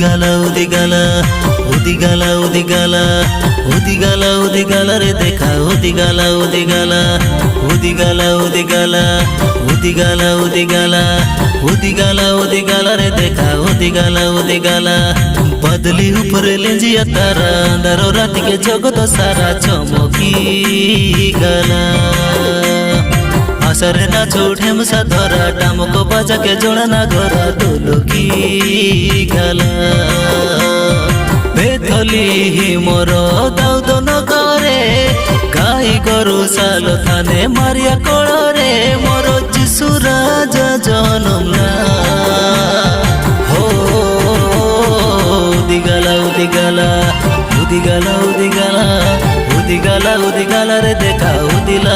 উদিগালা উদিগালা উদিগালা উদিগালা উদিগালা উদিগালা রে দেখা উদিগালা উদিগালা উদিগালা উদিগালা উদিগালা উদিগালা উদিগালা উদিগালা রে দেখা উদিগালা উদিগালা बदली ऊपर लेंजिया तारा अंधारो रात के जगत सारा चमकी गला आसरे ना छोटे मुसा धरा डाम को बजा के जोड़ा ना घरा दुलकी गला बेथली ही मोर दाऊ तो न करे गाई गरु साल थाने मारिया कोड़े मोर जिसु राजा जनम ना उदिगाला उदिगाला उदिगाला उदिगाला उदिगाला उदिगाला रे देखा उदिला